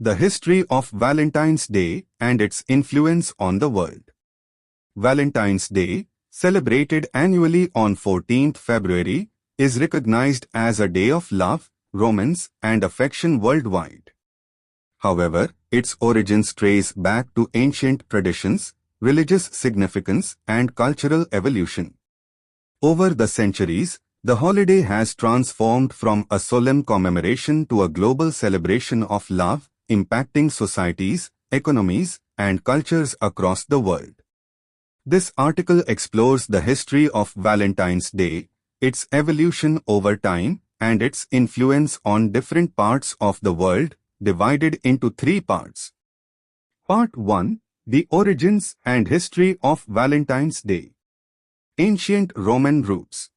The history of Valentine's Day and its influence on the world. Valentine's Day, celebrated annually on 14th February, is recognized as a day of love, romance, and affection worldwide. However, its origins trace back to ancient traditions, religious significance, and cultural evolution. Over the centuries, the holiday has transformed from a solemn commemoration to a global celebration of love, impacting societies, economies, and cultures across the world. This article explores the history of Valentine's Day, its evolution over time, and its influence on different parts of the world, divided into 3 parts. Part 1. The origins and history of Valentine's Day. Ancient Roman roots.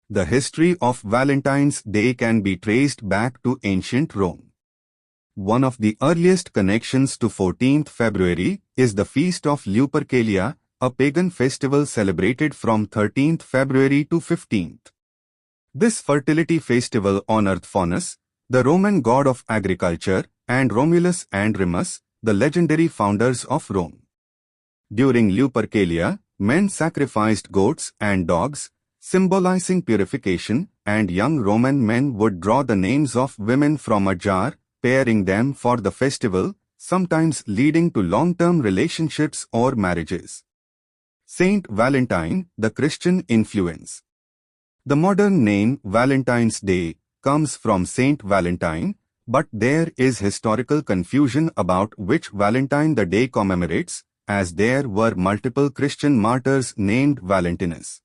The history of Valentine's Day can be traced back to ancient Rome. One of the earliest connections to 14th February is the Feast of Lupercalia, a pagan festival celebrated from 13th February to 15th. This fertility festival honored Faunus, the Roman god of agriculture, and Romulus and Remus, the legendary founders of Rome. During Lupercalia, men sacrificed goats and dogs, symbolizing purification, and young Roman men would draw the names of women from a jar, pairing them for the festival, sometimes leading to long-term relationships or marriages. Saint Valentine, the Christian influence. The modern name Valentine's Day comes from Saint Valentine, but there is historical confusion about which Valentine the day commemorates, as there were multiple Christian martyrs named Valentinus.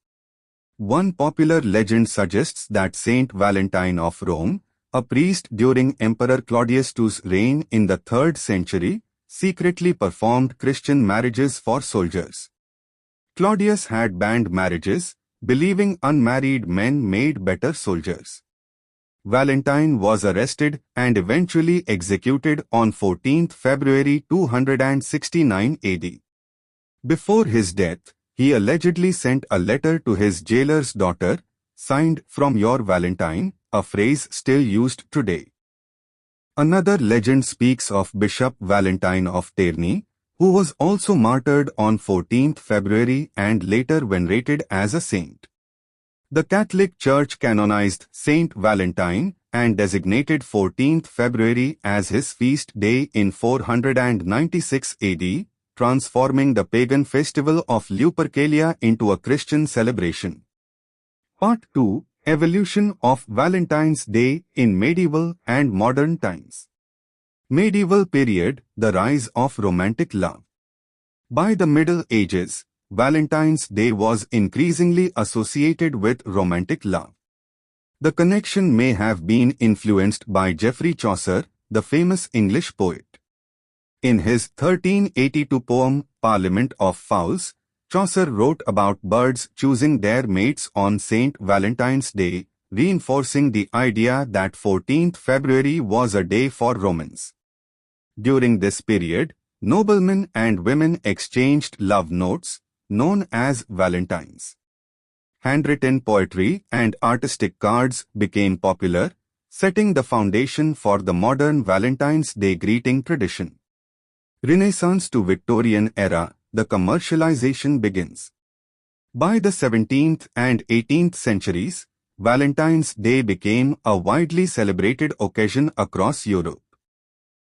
One popular legend suggests that Saint Valentine of Rome, a priest during Emperor Claudius II's reign in the 3rd century, secretly performed Christian marriages for soldiers. Claudius had banned marriages, believing unmarried men made better soldiers. Valentine was arrested and eventually executed on 14th February 269 AD. Before his death, he allegedly sent a letter to his jailer's daughter, signed "From your Valentine," a phrase still used today. Another legend speaks of Bishop Valentine of Terni, who was also martyred on 14th February and later venerated as a saint. The Catholic Church canonized Saint Valentine and designated 14th February as his feast day in 496 AD, transforming the pagan festival of Lupercalia into a Christian celebration. Part 2. Evolution of Valentine's Day in Medieval and Modern Times. Medieval period, the rise of romantic love. By the Middle Ages, Valentine's Day was increasingly associated with romantic love. The connection may have been influenced by Geoffrey Chaucer, the famous English poet. In his 1382 poem, Parliament of Fowls, Chaucer wrote about birds choosing their mates on St. Valentine's Day, reinforcing the idea that 14th February was a day for romance. During this period, noblemen and women exchanged love notes, known as valentines. Handwritten poetry and artistic cards became popular, setting the foundation for the modern Valentine's Day greeting tradition. Renaissance to Victorian era, the commercialization begins. By the 17th and 18th centuries, Valentine's Day became a widely celebrated occasion across Europe.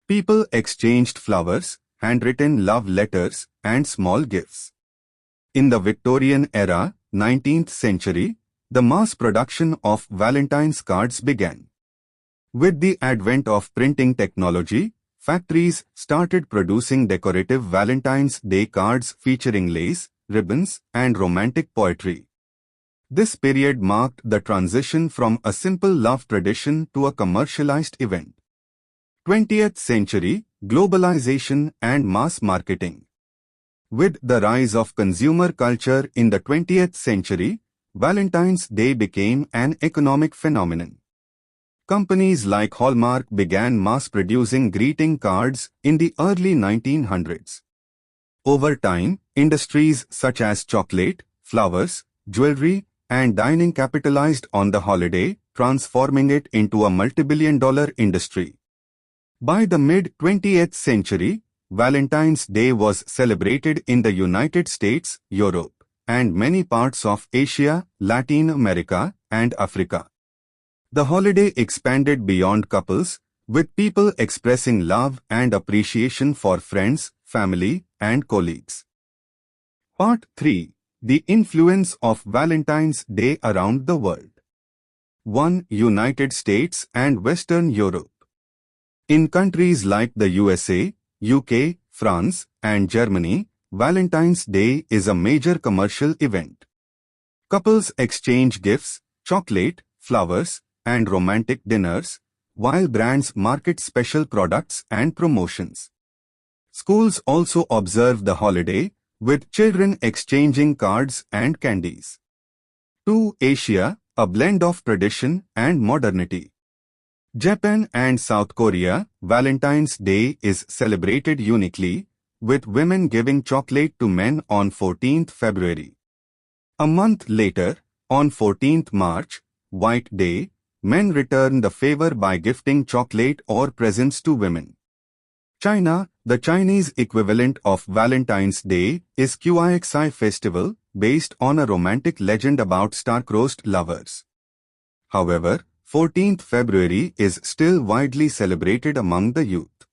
People exchanged flowers, handwritten love letters, and small gifts. In the Victorian era, 19th century, the mass production of Valentine's cards began. With the advent of printing technology, factories started producing decorative Valentine's Day cards featuring lace, ribbons, and romantic poetry. This period marked the transition from a simple love tradition to a commercialized event. 20th century, globalization and mass marketing. With the rise of consumer culture in the 20th century, Valentine's Day became an economic phenomenon. Companies like Hallmark began mass-producing greeting cards in the early 1900s. Over time, industries such as chocolate, flowers, jewelry, and dining capitalized on the holiday, transforming it into a multi-billion-dollar industry. By the mid-20th century, Valentine's Day was celebrated in the United States, Europe, and many parts of Asia, Latin America, and Africa. The holiday expanded beyond couples, with people expressing love and appreciation for friends, family, and colleagues. Part 3. The influence of Valentine's Day around the world. 1. United States and Western Europe. In countries like the USA, UK, France, and Germany, Valentine's Day is a major commercial event. Couples exchange gifts, chocolate, flowers, and romantic dinners, while brands market special products and promotions. Schools also observe the holiday, with children exchanging cards and candies. 2. Asia, a blend of tradition and modernity. Japan and South Korea, Valentine's Day is celebrated uniquely, with women giving chocolate to men on 14th February. A month later, on 14th March, White Day, men return the favor by gifting chocolate or presents to women. China, the Chinese equivalent of Valentine's Day, is Qixi Festival, based on a romantic legend about star-crossed lovers. However, 14th February is still widely celebrated among the youth.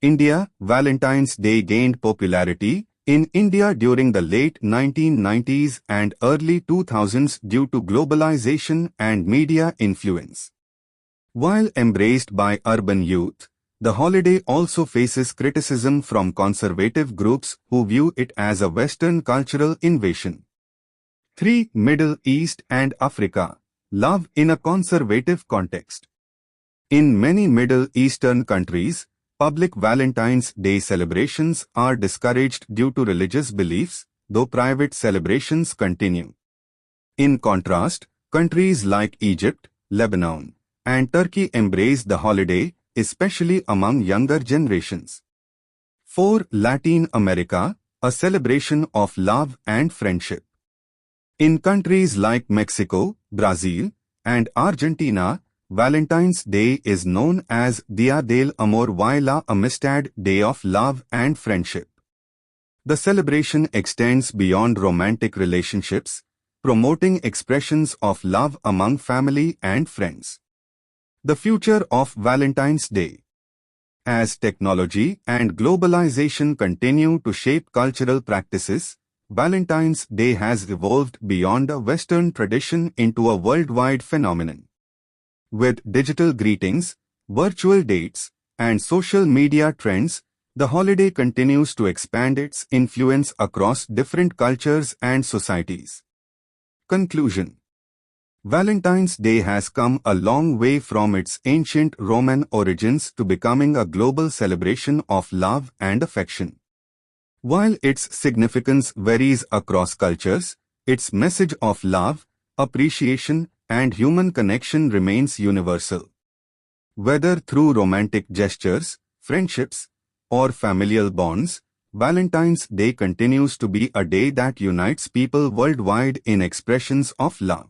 India, Valentine's Day gained popularity in India during the late 1990s and early 2000s due to globalization and media influence. While embraced by urban youth, the holiday also faces criticism from conservative groups who view it as a Western cultural invasion. 3. Middle East and Africa. Love in a conservative context. In many Middle Eastern countries, public Valentine's Day celebrations are discouraged due to religious beliefs, though private celebrations continue. In contrast, countries like Egypt, Lebanon, and Turkey embrace the holiday, especially among younger generations. 4. Latin America, a celebration of love and friendship. In countries like Mexico, Brazil, and Argentina, Valentine's Day is known as Dia del Amor y la Amistad, Day of Love and Friendship. The celebration extends beyond romantic relationships, promoting expressions of love among family and friends. The future of Valentine's Day. As technology and globalization continue to shape cultural practices, Valentine's Day has evolved beyond a Western tradition into a worldwide phenomenon. With digital greetings, virtual dates, and social media trends, the holiday continues to expand its influence across different cultures and societies. Conclusion. Valentine's Day has come a long way from its ancient Roman origins to becoming a global celebration of love and affection. While its significance varies across cultures, its message of love, appreciation, and human connection remains universal. Whether through romantic gestures, friendships, or familial bonds, Valentine's Day continues to be a day that unites people worldwide in expressions of love.